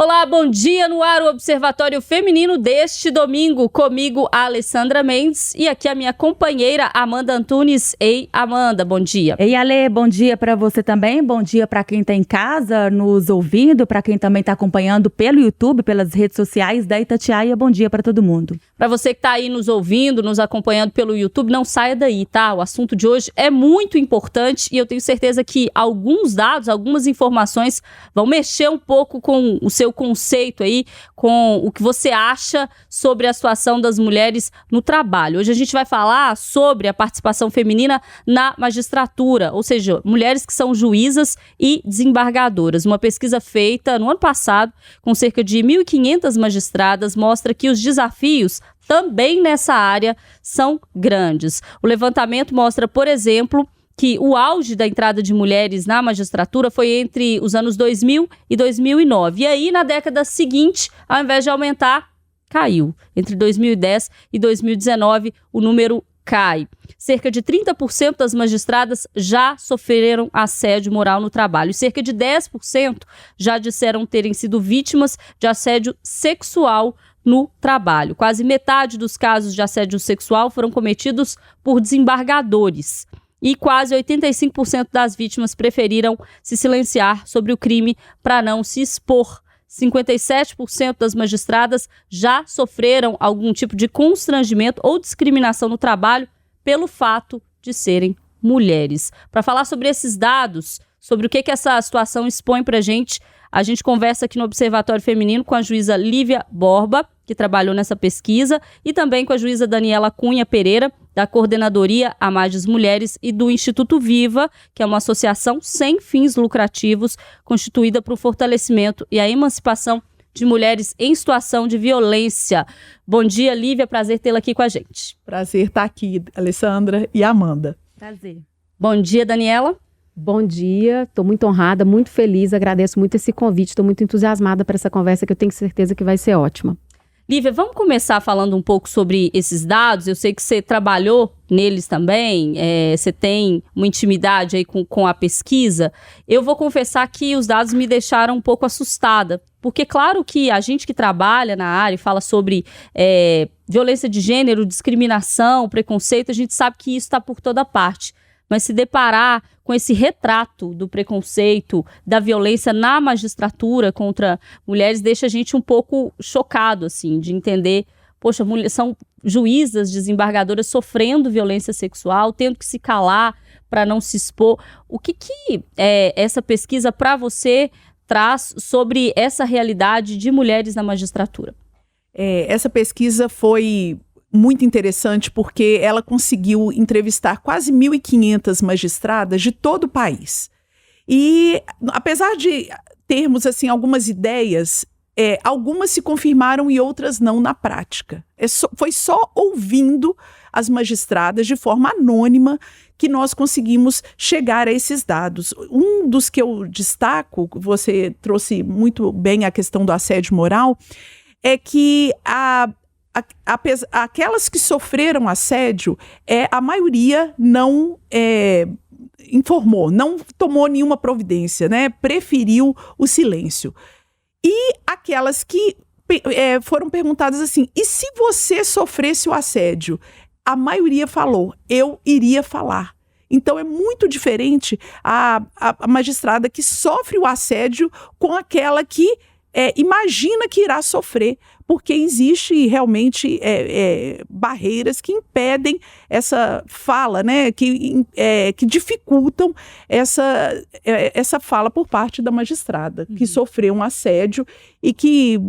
Olá, bom dia no ar, o Observatório Feminino deste domingo, comigo, Alessandra Mendes, e aqui a minha companheira Amanda Antunes. Ei, Amanda, bom dia. Ei, Ale, bom dia para você também, bom dia para quem está em casa nos ouvindo, para quem também está acompanhando pelo YouTube, pelas redes sociais da Itatiaia, bom dia para todo mundo. Para você que está aí nos ouvindo, nos acompanhando pelo YouTube, não saia daí, tá? O assunto de hoje é muito importante e eu tenho certeza que alguns dados, algumas informações vão mexer um pouco com o seu conceito aí, com o que você acha sobre a situação das mulheres no trabalho. Hoje a gente vai falar sobre a participação feminina na magistratura, ou seja, mulheres que são juízas e desembargadoras. Uma pesquisa feita no ano passado com cerca de 1.500 magistradas mostra que os desafios também nessa área são grandes. O levantamento mostra, por exemplo, que o auge da entrada de mulheres na magistratura foi entre os anos 2000 e 2009. E aí, na década seguinte, ao invés de aumentar, caiu. Entre 2010 e 2019, o número cai. Cerca de 30% das magistradas já sofreram assédio moral no trabalho. E cerca de 10% já disseram terem sido vítimas de assédio sexual no trabalho. Quase metade dos casos de assédio sexual foram cometidos por desembargadores. E quase 85% das vítimas preferiram se silenciar sobre o crime para não se expor. 57% das magistradas já sofreram algum tipo de constrangimento ou discriminação no trabalho pelo fato de serem mulheres. Para falar sobre esses dados, sobre o que essa situação expõe para a gente conversa aqui no Observatório Feminino com a juíza Lívia Borba, que trabalhou nessa pesquisa, e também com a juíza Daniela Cunha Pereira, da Coordenadoria Amades Mulheres e do Instituto Viva, que é uma associação sem fins lucrativos, constituída para o fortalecimento e a emancipação de mulheres em situação de violência. Bom dia, Lívia, prazer tê-la aqui com a gente. Prazer estar aqui, Alessandra e Amanda. Prazer. Bom dia, Daniela. Bom dia, estou muito honrada, muito feliz, agradeço muito esse convite, estou muito entusiasmada para essa conversa que eu tenho certeza que vai ser ótima. Lívia, vamos começar falando um pouco sobre esses dados. Eu sei que você trabalhou neles também, você tem uma intimidade aí com a pesquisa. Eu vou confessar que os dados me deixaram um pouco assustada, porque claro que a gente que trabalha na área e fala sobre violência de gênero, discriminação, preconceito, a gente sabe que isso está por toda parte. Mas se deparar com esse retrato do preconceito, da violência na magistratura contra mulheres, deixa a gente um pouco chocado, assim, de entender, poxa, são juízas, desembargadoras sofrendo violência sexual, tendo que se calar para não se expor. O que essa pesquisa para você traz sobre essa realidade de mulheres na magistratura? Essa pesquisa foi muito interessante porque ela conseguiu entrevistar quase 1.500 magistradas de todo o país. E apesar de termos assim, algumas ideias, algumas se confirmaram e outras não na prática. Foi só ouvindo as magistradas de forma anônima que nós conseguimos chegar a esses dados. Um dos que eu destaco, você trouxe muito bem a questão do assédio moral, é que aquelas que sofreram assédio, a maioria não informou, não tomou nenhuma providência, né? Preferiu o silêncio. E aquelas que foram perguntadas assim, e se você sofresse o assédio? A maioria falou, eu iria falar. Então é muito diferente a magistrada que sofre o assédio com aquela que imagina que irá sofrer, porque existe realmente barreiras que impedem essa fala, né, que dificultam essa fala por parte da magistrada, que sofreu um assédio e que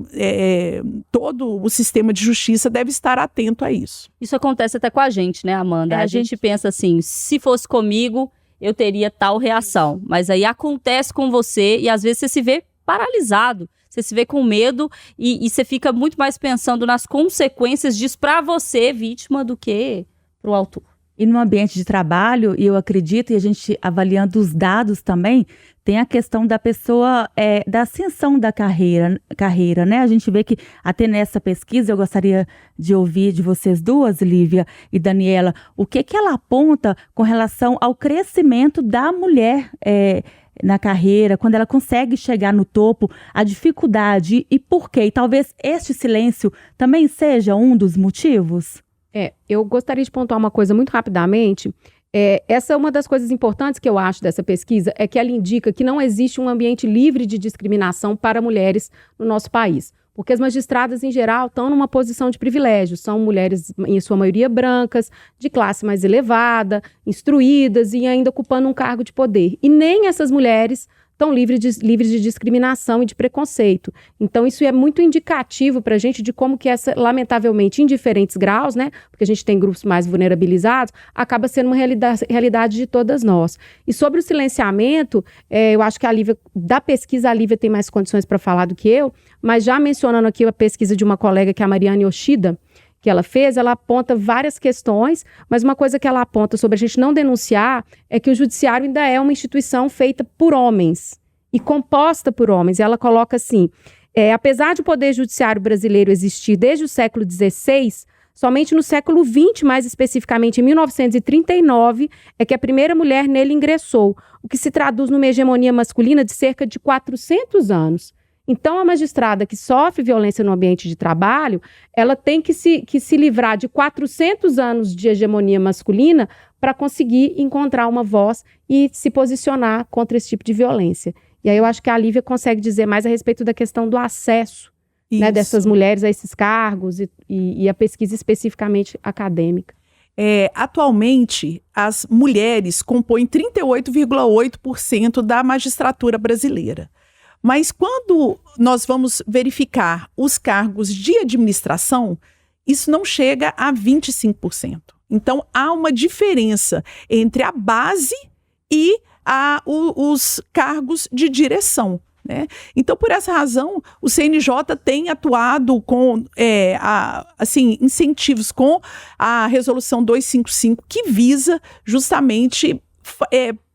todo o sistema de justiça deve estar atento a isso. Isso acontece até com a gente, né, Amanda? A gente pensa assim, se fosse comigo, eu teria tal reação, mas aí acontece com você e às vezes você se vê paralisado. Você se vê com medo e você fica muito mais pensando nas consequências disso para você, vítima, do que para o autor. E no ambiente de trabalho, e eu acredito, e a gente avaliando os dados também, tem a questão da pessoa, da ascensão da carreira, né? A gente vê que até nessa pesquisa, eu gostaria de ouvir de vocês duas, Lívia e Daniela, o que ela aponta com relação ao crescimento da mulher na carreira, quando ela consegue chegar no topo, a dificuldade e por quê? E talvez este silêncio também seja um dos motivos? Eu gostaria de pontuar uma coisa muito rapidamente. Essa é uma das coisas importantes que eu acho dessa pesquisa, é que ela indica que não existe um ambiente livre de discriminação para mulheres no nosso país. Porque as magistradas, em geral, estão numa posição de privilégio. São mulheres, em sua maioria, brancas, de classe mais elevada, instruídas e ainda ocupando um cargo de poder. E nem essas mulheres estão livres de discriminação e de preconceito. Então, isso é muito indicativo para a gente de como que essa, lamentavelmente, em diferentes graus, né, porque a gente tem grupos mais vulnerabilizados, acaba sendo uma realidade de todas nós. E sobre o silenciamento, eu acho que a Lívia, da pesquisa, a Lívia tem mais condições para falar do que eu, mas já mencionando aqui a pesquisa de uma colega, que é a Mariane Yoshida, que ela fez, ela aponta várias questões, mas uma coisa que ela aponta sobre a gente não denunciar é que o judiciário ainda é uma instituição feita por homens e composta por homens. E ela coloca assim, apesar de o poder judiciário brasileiro existir desde o século XVI, somente no século XX, mais especificamente em 1939, é que a primeira mulher nele ingressou, o que se traduz numa hegemonia masculina de cerca de 400 anos. Então, a magistrada que sofre violência no ambiente de trabalho, ela tem que se livrar de 400 anos de hegemonia masculina para conseguir encontrar uma voz e se posicionar contra esse tipo de violência. E aí eu acho que a Lívia consegue dizer mais a respeito da questão do acesso, né, dessas mulheres a esses cargos e a pesquisa especificamente acadêmica. Atualmente, as mulheres compõem 38,8% da magistratura brasileira. Mas quando nós vamos verificar os cargos de administração, isso não chega a 25%. Então, há uma diferença entre a base e os cargos de direção, né? Então, por essa razão, o CNJ tem atuado com incentivos com a Resolução 255, que visa justamente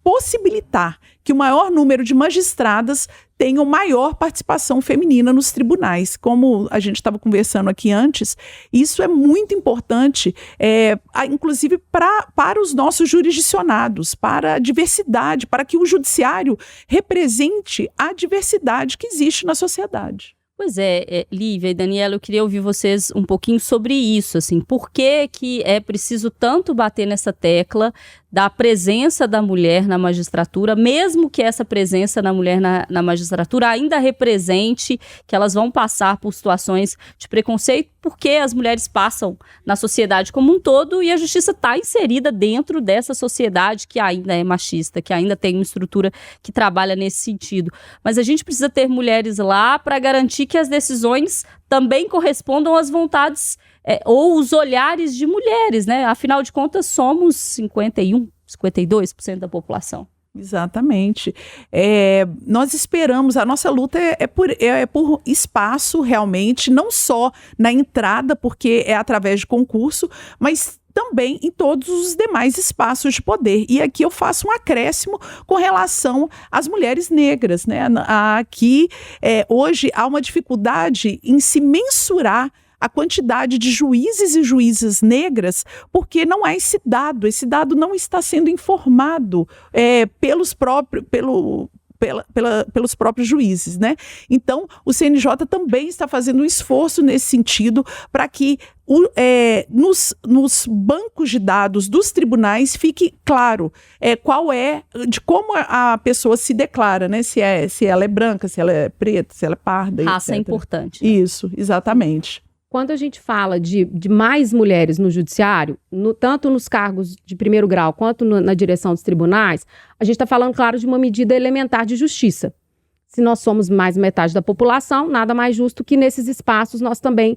possibilitar que o maior número de magistradas tenham maior participação feminina nos tribunais. Como a gente estava conversando aqui antes, isso é muito importante, inclusive para os nossos jurisdicionados, para a diversidade, para que o judiciário represente a diversidade que existe na sociedade. Pois Lívia e Daniela, eu queria ouvir vocês um pouquinho sobre isso, assim, por que é preciso tanto bater nessa tecla da presença da mulher na magistratura, mesmo que essa presença da mulher na magistratura ainda represente que elas vão passar por situações de preconceito, porque as mulheres passam na sociedade como um todo e a justiça está inserida dentro dessa sociedade que ainda é machista, que ainda tem uma estrutura que trabalha nesse sentido. Mas a gente precisa ter mulheres lá para garantir que as decisões também correspondam às vontades ou os olhares de mulheres, né? Afinal de contas, somos 52% da população. Exatamente. Nós esperamos, a nossa luta é por espaço realmente, não só na entrada, porque é através de concurso, mas também em todos os demais espaços de poder. E aqui eu faço um acréscimo com relação às mulheres negras, né? Aqui, hoje, há uma dificuldade em se mensurar a quantidade de juízes e juízas negras, porque não há esse dado não está sendo informado pelos próprios juízes, né? Então, o CNJ também está fazendo um esforço nesse sentido para que nos bancos de dados dos tribunais fique claro de como a pessoa se declara, né? Se ela é branca, se ela é preta, se ela é parda, raça etc. é importante. Né? Isso, exatamente. Quando a gente fala de mais mulheres no judiciário, tanto nos cargos de primeiro grau quanto na direção dos tribunais, a gente está falando, claro, de uma medida elementar de justiça. Se nós somos mais metade da população, nada mais justo que nesses espaços nós também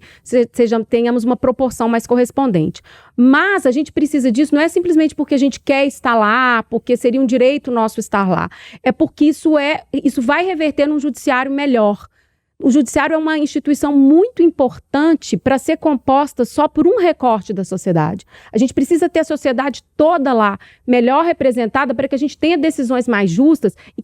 tenhamos uma proporção mais correspondente. Mas a gente precisa disso, não é simplesmente porque a gente quer estar lá, porque seria um direito nosso estar lá. É porque isso vai reverter num judiciário melhor. O judiciário é uma instituição muito importante para ser composta só por um recorte da sociedade. A gente precisa ter a sociedade toda lá, melhor representada, para que a gente tenha decisões mais justas e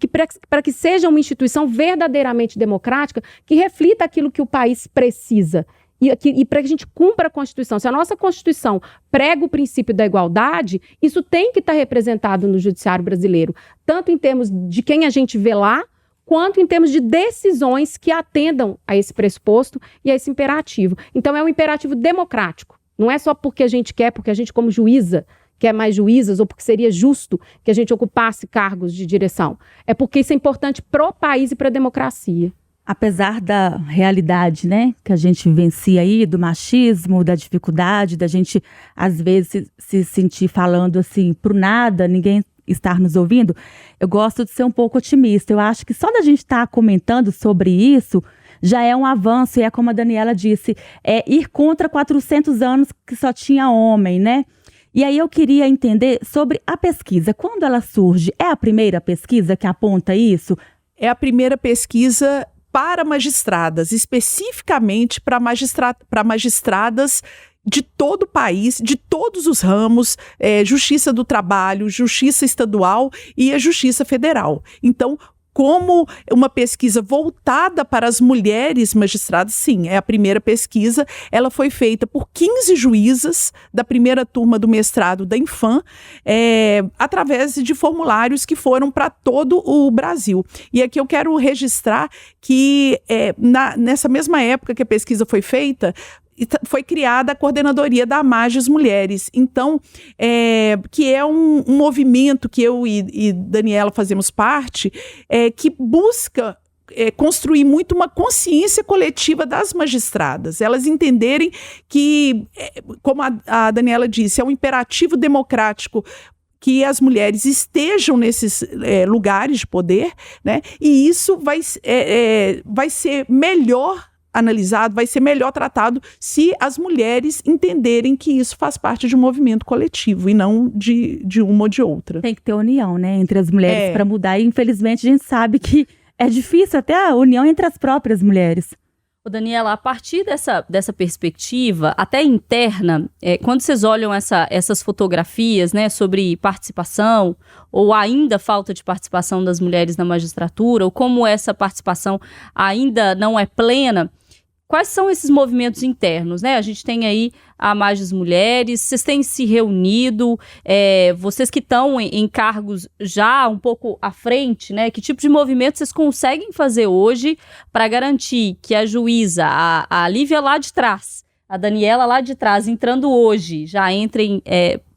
para que seja uma instituição verdadeiramente democrática que reflita aquilo que o país precisa. E para que a gente cumpra a Constituição. Se a nossa Constituição prega o princípio da igualdade, isso tem que estar representado no judiciário brasileiro, tanto em termos de quem a gente vê lá, quanto em termos de decisões que atendam a esse pressuposto e a esse imperativo. Então, é um imperativo democrático. Não é só porque a gente quer, porque a gente, como juíza, quer mais juízas, ou porque seria justo que a gente ocupasse cargos de direção. É porque isso é importante para o país e para a democracia. Apesar da realidade, né, que a gente vivencia aí, do machismo, da dificuldade, da gente, às vezes, se sentir falando assim, pro nada, ninguém estar nos ouvindo, eu gosto de ser um pouco otimista. Eu acho que só da gente estar comentando sobre isso já é um avanço, e é como a Daniela disse, é ir contra 400 anos que só tinha homem, né? E aí eu queria entender sobre a pesquisa. Quando ela surge, é a primeira pesquisa que aponta isso? É a primeira pesquisa para magistradas, especificamente para magistradas de todo o país, de todos os ramos, Justiça do Trabalho, Justiça Estadual e a Justiça Federal. Então, como uma pesquisa voltada para as mulheres magistradas, sim, é a primeira pesquisa. Ela foi feita por 15 juízas da primeira turma do mestrado da Infam, através de formulários que foram para todo o Brasil. E aqui eu quero registrar que nessa mesma época que a pesquisa foi feita, foi criada a Coordenadoria da Amages Mulheres, então, que é um movimento que eu e Daniela fazemos parte, que busca construir muito uma consciência coletiva das magistradas, elas entenderem que, como a Daniela disse, é um imperativo democrático que as mulheres estejam nesses lugares de poder, né? E isso vai ser melhor analisado, vai ser melhor tratado se as mulheres entenderem que isso faz parte de um movimento coletivo e não de uma ou de outra. Tem que ter união, né, entre as mulheres para mudar, e infelizmente a gente sabe que é difícil até a união entre as próprias mulheres. Ô Daniela, a partir dessa perspectiva, até interna, quando vocês olham essas fotografias, né, sobre participação, ou ainda falta de participação das mulheres na magistratura, ou como essa participação ainda não é plena, quais são esses movimentos internos, né? A gente tem aí a Amages Mulheres, vocês têm se reunido, vocês que estão em cargos já um pouco à frente, né? Que tipo de movimento vocês conseguem fazer hoje para garantir que a juíza, a Lívia lá de trás, a Daniela lá de trás, entrando hoje, já entrem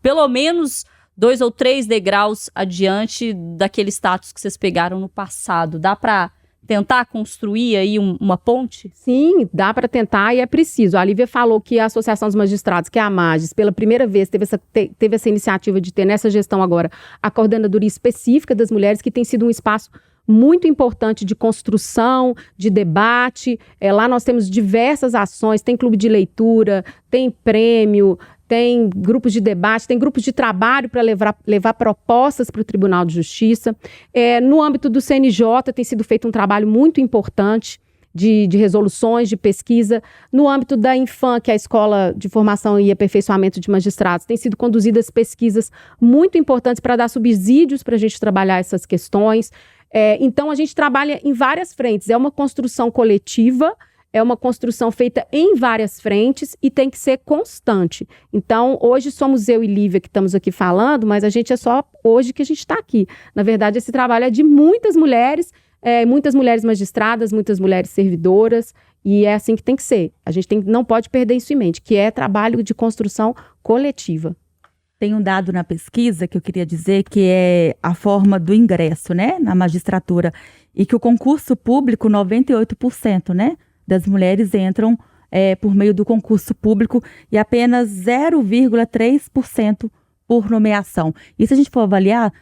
pelo menos 2 ou 3 degraus adiante daquele status que vocês pegaram no passado? Dá para tentar construir aí uma ponte? Sim, dá para tentar e é preciso. A Lívia falou que a Associação dos Magistrados, que é a Amages, pela primeira vez teve essa iniciativa de ter nessa gestão agora a coordenadoria específica das mulheres, que tem sido um espaço muito importante de construção, de debate. Lá nós temos diversas ações, tem clube de leitura, tem prêmio, tem grupos de debate, tem grupos de trabalho para levar propostas para o Tribunal de Justiça. No âmbito do CNJ tem sido feito um trabalho muito importante de resoluções, de pesquisa. No âmbito da Infam, que é a Escola de Formação e Aperfeiçoamento de Magistrados, tem sido conduzidas pesquisas muito importantes para dar subsídios para a gente trabalhar essas questões. Então, a gente trabalha em várias frentes. É uma construção coletiva, é uma construção feita em várias frentes e tem que ser constante. Então, hoje somos eu e Lívia que estamos aqui falando, mas a gente é só hoje que a gente está aqui. Na verdade, esse trabalho é de muitas mulheres magistradas, muitas mulheres servidoras, e é assim que tem que ser. A gente não pode perder isso em mente, que é trabalho de construção coletiva. Tem um dado na pesquisa que eu queria dizer, que é a forma do ingresso, né, na magistratura, e que o concurso público, 98%, né, das mulheres entram por meio do concurso público e apenas 0,3% por nomeação. E se a gente for avaliar,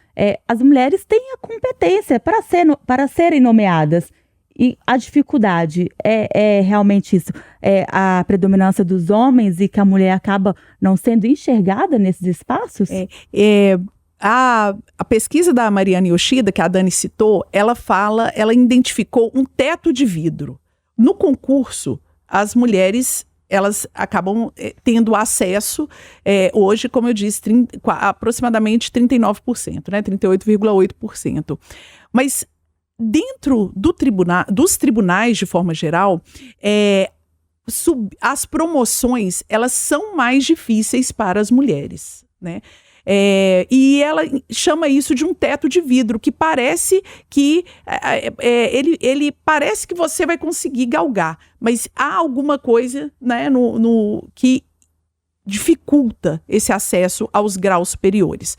as mulheres têm a competência para serem nomeadas. E a dificuldade é realmente isso, a predominância dos homens e que a mulher acaba não sendo enxergada nesses espaços? A pesquisa da Mariana Yoshida, que a Dani citou, ela identificou um teto de vidro. No concurso, as mulheres, elas acabam tendo acesso, hoje, como eu disse, aproximadamente 39%, né, 38,8%. Mas dentro dos tribunais, de forma geral, as promoções, elas são mais difíceis para as mulheres, né? E ela chama isso de um teto de vidro, que parece que ele parece que você vai conseguir galgar, mas há alguma coisa, né, que dificulta esse acesso aos graus superiores.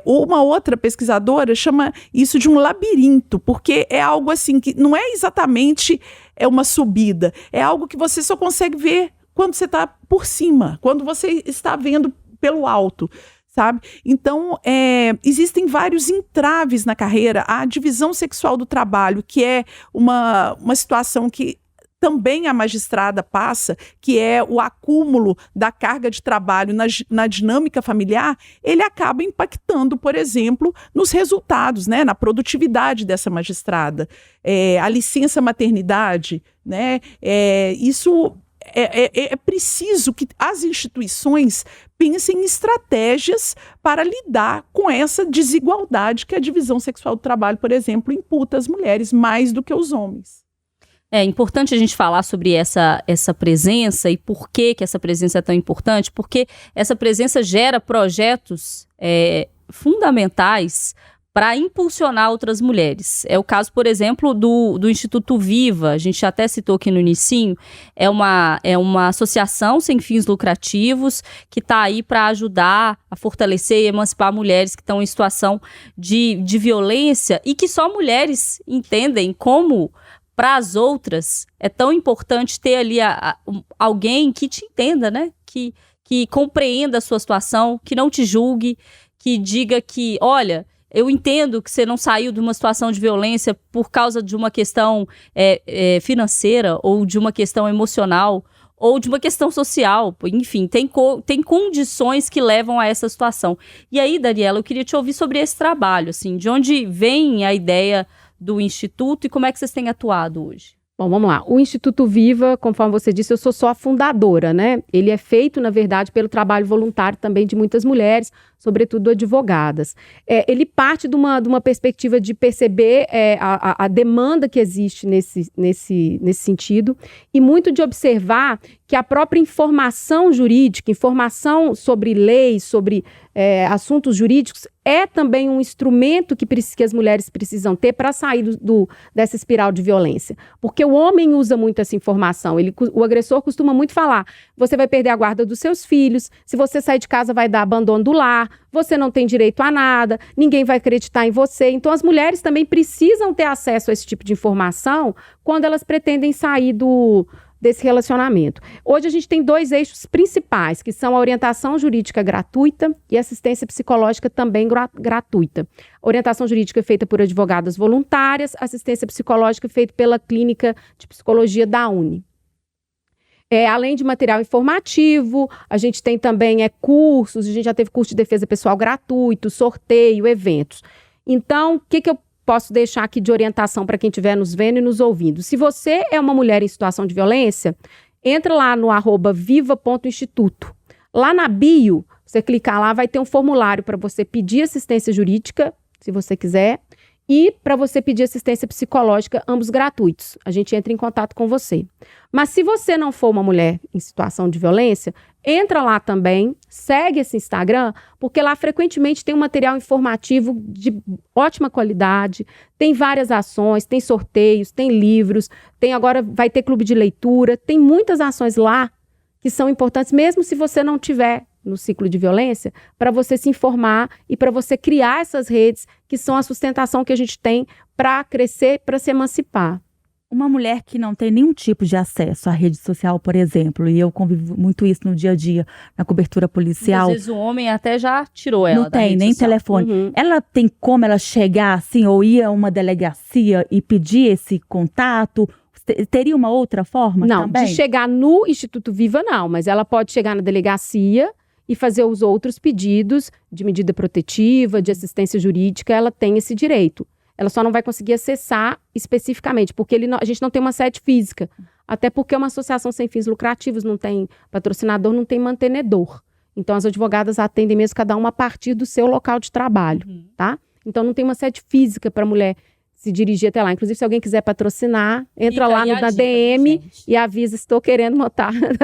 Uma outra pesquisadora chama isso de um labirinto, porque é algo assim que não é exatamente uma subida, é algo que você só consegue ver quando você está por cima, quando você está vendo pelo alto. Sabe? Então, existem vários entraves na carreira. A divisão sexual do trabalho, que é uma situação que também a magistrada passa, que é o acúmulo da carga de trabalho na dinâmica familiar, ele acaba impactando, por exemplo, nos resultados, né? Na produtividade dessa magistrada. A licença maternidade, né? Isso... É preciso que as instituições pensem em estratégias para lidar com essa desigualdade que a divisão sexual do trabalho, por exemplo, imputa às mulheres mais do que aos homens. É importante a gente falar sobre essa presença e por que essa presença é tão importante, porque essa presença gera projetos fundamentais para impulsionar outras mulheres. É o caso, por exemplo, do Instituto Viva, a gente até citou aqui no inicinho, é uma associação sem fins lucrativos que está aí para ajudar a fortalecer e emancipar mulheres que estão em situação de violência e que só mulheres entendem como, para as outras, é tão importante ter ali alguém que te entenda, né? Que compreenda a sua situação, que não te julgue, que diga que, olha... Eu entendo que você não saiu de uma situação de violência por causa de uma questão financeira ou de uma questão emocional ou de uma questão social. Enfim, tem condições que levam a essa situação. E aí, Daniela, eu queria te ouvir sobre esse trabalho, assim, de onde vem a ideia do Instituto e como é que vocês têm atuado hoje? Bom, vamos lá. O Instituto Viva, conforme você disse, eu sou só a fundadora, né? Ele é feito, na verdade, pelo trabalho voluntário também de muitas mulheres, sobretudo advogadas. Ele parte de uma perspectiva de perceber a demanda que existe nesse sentido e muito de observar que a própria informação jurídica, informação sobre leis, sobre assuntos jurídicos, é também um instrumento que as mulheres precisam ter para sair dessa espiral de violência. Porque o homem usa muito essa informação. O agressor costuma muito falar, você vai perder a guarda dos seus filhos, se você sair de casa vai dar abandono do lar, você não tem direito a nada, ninguém vai acreditar em você. Então as mulheres também precisam ter acesso a esse tipo de informação quando elas pretendem sair desse relacionamento. Hoje a gente tem 2 eixos principais, que são a orientação jurídica gratuita e assistência psicológica também gratuita. Orientação jurídica feita por advogadas voluntárias, assistência psicológica feita pela Clínica de Psicologia da UNE. Além de material informativo, a gente tem também cursos, a gente já teve curso de defesa pessoal gratuito, sorteio, eventos. Então, o que eu posso deixar aqui de orientação para quem estiver nos vendo e nos ouvindo? Se você é uma mulher em situação de violência, entra lá no @viva.instituto. Lá na bio, você clicar lá, vai ter um formulário para você pedir assistência jurídica, se você quiser, e para você pedir assistência psicológica, ambos gratuitos. A gente entra em contato com você. Mas se você não for uma mulher em situação de violência, entra lá também, segue esse Instagram, porque lá frequentemente tem um material informativo de ótima qualidade, tem várias ações, tem sorteios, tem livros, agora vai ter clube de leitura, tem muitas ações lá que são importantes, mesmo se você não tiver no ciclo de violência, para você se informar e para você criar essas redes que são a sustentação que a gente tem para crescer, para se emancipar. Uma mulher que não tem nenhum tipo de acesso à rede social, por exemplo, e eu convivo muito isso no dia a dia, na cobertura policial. Às vezes o homem até já tirou ela não tem nem social. Telefone. Uhum. Ela tem como ela chegar assim, ou ir a uma delegacia e pedir esse contato? Teria uma outra forma não, também? Não, de chegar no Instituto Viva não, mas ela pode chegar na delegacia e fazer os outros pedidos de medida protetiva, de assistência jurídica, ela tem esse direito. Ela só não vai conseguir acessar especificamente, porque a gente não tem uma sede física. Até porque é uma associação sem fins lucrativos, não tem patrocinador, não tem mantenedor. Então, as advogadas atendem mesmo cada uma a partir do seu local de trabalho, tá? Então, não tem uma sede física para a mulher se dirigir até lá. Inclusive, se alguém quiser patrocinar, entra Fica lá aí no a da dica, DM gente. e avisa, estou querendo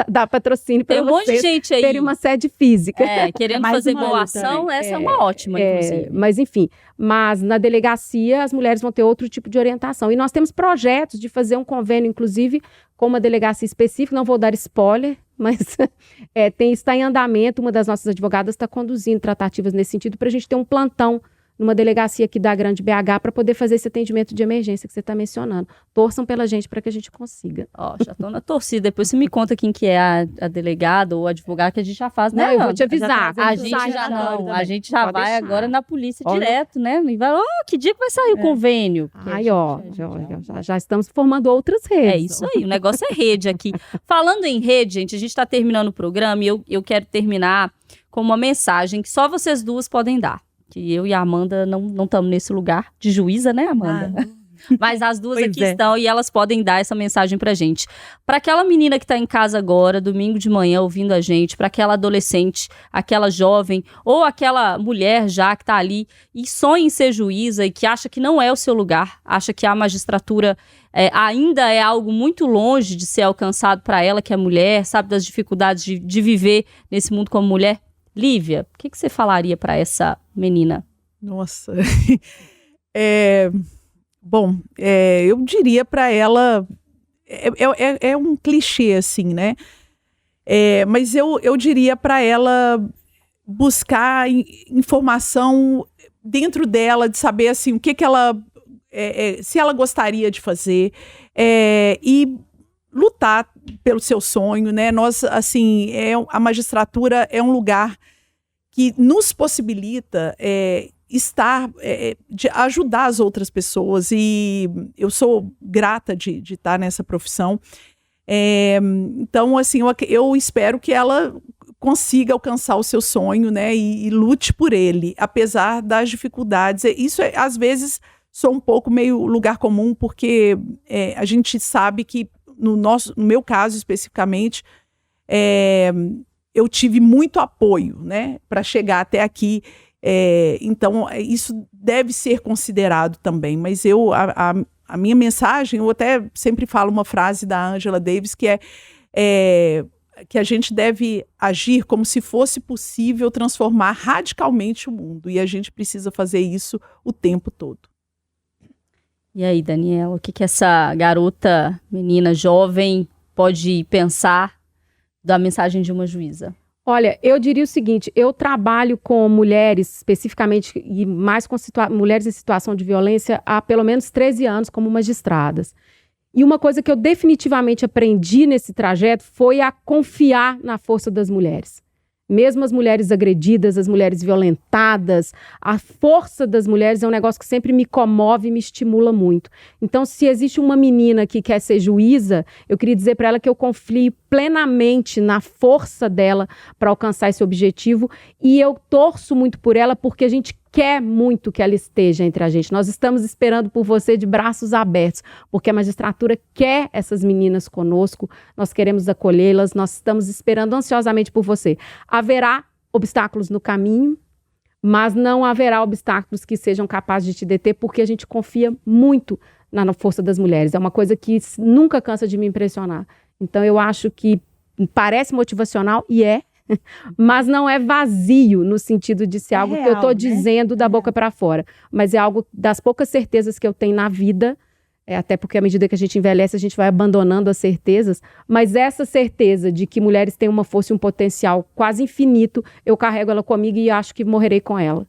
dar patrocínio para Tem um monte de vocês gente aí terem uma sede física. querendo Mais fazer uma boa luta, ação, né? essa é uma ótima, inclusive. Mas enfim, mas na delegacia as mulheres vão ter outro tipo de orientação. E nós temos projetos de fazer um convênio, inclusive, com uma delegacia específica, não vou dar spoiler, mas está em andamento, uma das nossas advogadas está conduzindo tratativas nesse sentido para a gente ter um plantão numa delegacia aqui da Grande BH para poder fazer esse atendimento de emergência que você está mencionando. Torçam pela gente para que a gente consiga. Ó, já tô na torcida. Depois você me conta quem que é a delegada ou advogada que a gente já faz, né? Não, eu vou Ana? te avisar. A gente já Pode vai deixar. agora na polícia Olha. direto, né? E vai, que dia que vai sair o convênio? Porque Ai, a gente já estamos formando outras redes. É isso aí, o negócio é rede aqui. Falando em rede, gente, a gente está terminando o programa e eu quero terminar com uma mensagem que só vocês duas podem dar. Que eu e a Amanda não estamos nesse lugar de juíza, né, Amanda? Mas as duas Pois aqui é. estão e elas podem dar essa mensagem pra gente. Pra aquela menina que tá em casa agora, domingo de manhã, ouvindo a gente, pra aquela adolescente, aquela jovem, ou aquela mulher já que tá ali e sonha em ser juíza e que acha que não é o seu lugar, acha que a magistratura ainda é algo muito longe de ser alcançado pra ela, que é mulher, sabe das dificuldades de viver nesse mundo como mulher. Lívia, o que você falaria pra essa menina? Nossa. Bom, eu diria para ela, é um clichê assim, né? Mas eu diria para ela buscar informação dentro dela, de saber assim, o que ela, se ela gostaria de fazer, e lutar pelo seu sonho, né? Nós, assim, a magistratura é um lugar que nos possibilita de ajudar as outras pessoas, e eu sou grata de estar nessa profissão. Então, assim, eu espero que ela consiga alcançar o seu sonho, né, e lute por ele, apesar das dificuldades. Isso, às vezes, sou um pouco meio lugar comum, porque a gente sabe que, no meu caso especificamente, eu tive muito apoio, né, para chegar até aqui. Então, isso deve ser considerado também. Mas a minha mensagem, eu até sempre falo uma frase da Angela Davis, que que a gente deve agir como se fosse possível transformar radicalmente o mundo. E a gente precisa fazer isso o tempo todo. E aí, Daniela, o que essa garota, menina, jovem, pode pensar da mensagem de uma juíza? Olha, eu diria o seguinte, eu trabalho com mulheres, especificamente, e mais com mulheres em situação de violência, há pelo menos 13 anos como magistradas. E uma coisa que eu definitivamente aprendi nesse trajeto foi a confiar na força das mulheres. Mesmo as mulheres agredidas, as mulheres violentadas, a força das mulheres é um negócio que sempre me comove e me estimula muito. Então, se existe uma menina que quer ser juíza, eu queria dizer para ela que eu confio plenamente na força dela para alcançar esse objetivo, e eu torço muito por ela porque a gente quer muito que ela esteja entre a gente. Nós estamos esperando por você de braços abertos, porque a magistratura quer essas meninas conosco, nós queremos acolhê-las, nós estamos esperando ansiosamente por você. Haverá obstáculos no caminho, mas não haverá obstáculos que sejam capazes de te deter, porque a gente confia muito na força das mulheres. É uma coisa que nunca cansa de me impressionar. Então, eu acho que parece motivacional, e mas não é vazio no sentido de ser algo real, que eu estou né? dizendo da boca para fora, mas é algo das poucas certezas que eu tenho na vida, até porque à medida que a gente envelhece a gente vai abandonando as certezas, mas essa certeza de que mulheres têm uma força e um potencial quase infinito, eu carrego ela comigo e acho que morrerei com ela.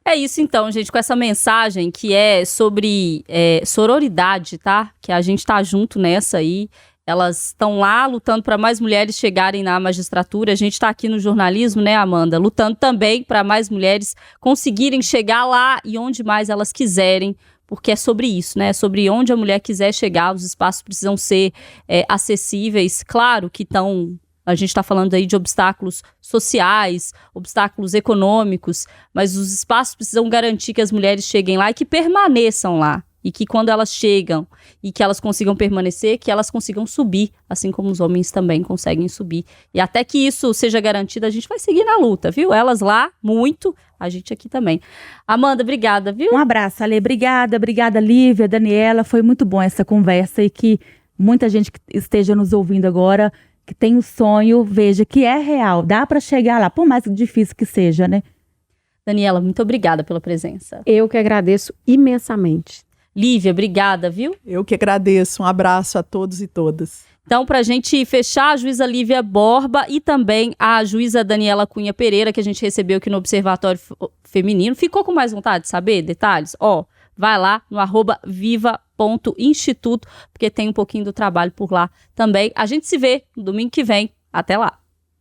É isso então, gente, com essa mensagem que é sobre sororidade, tá? Que a gente tá junto nessa aí. Elas estão lá lutando para mais mulheres chegarem na magistratura. A gente está aqui no jornalismo, né, Amanda? Lutando também para mais mulheres conseguirem chegar lá e onde mais elas quiserem, porque é sobre isso, né? É sobre onde a mulher quiser chegar, os espaços precisam ser acessíveis. Claro que a gente está falando aí de obstáculos sociais, obstáculos econômicos, mas os espaços precisam garantir que as mulheres cheguem lá e que permaneçam lá. e que quando elas chegam e que elas consigam permanecer, que elas consigam subir, assim como os homens também conseguem subir. E até que isso seja garantido, a gente vai seguir na luta, viu? Elas lá, muito, a gente aqui também. Amanda, obrigada, viu? Um abraço, Ale. Obrigada, Lívia, Daniela. Foi muito bom essa conversa e que muita gente que esteja nos ouvindo agora, que tem um sonho, veja que é real. Dá para chegar lá, por mais difícil que seja, né? Daniela, muito obrigada pela presença. Eu que agradeço imensamente. Lívia, obrigada, viu? Eu que agradeço. Um abraço a todos e todas. Então, para a gente fechar, a juíza Lívia Borba e também a juíza Daniela Cunha Pereira, que a gente recebeu aqui no Observatório Feminino. Ficou com mais vontade de saber detalhes? Vai lá no @viva.instituto, porque tem um pouquinho do trabalho por lá também. A gente se vê no domingo que vem. Até lá!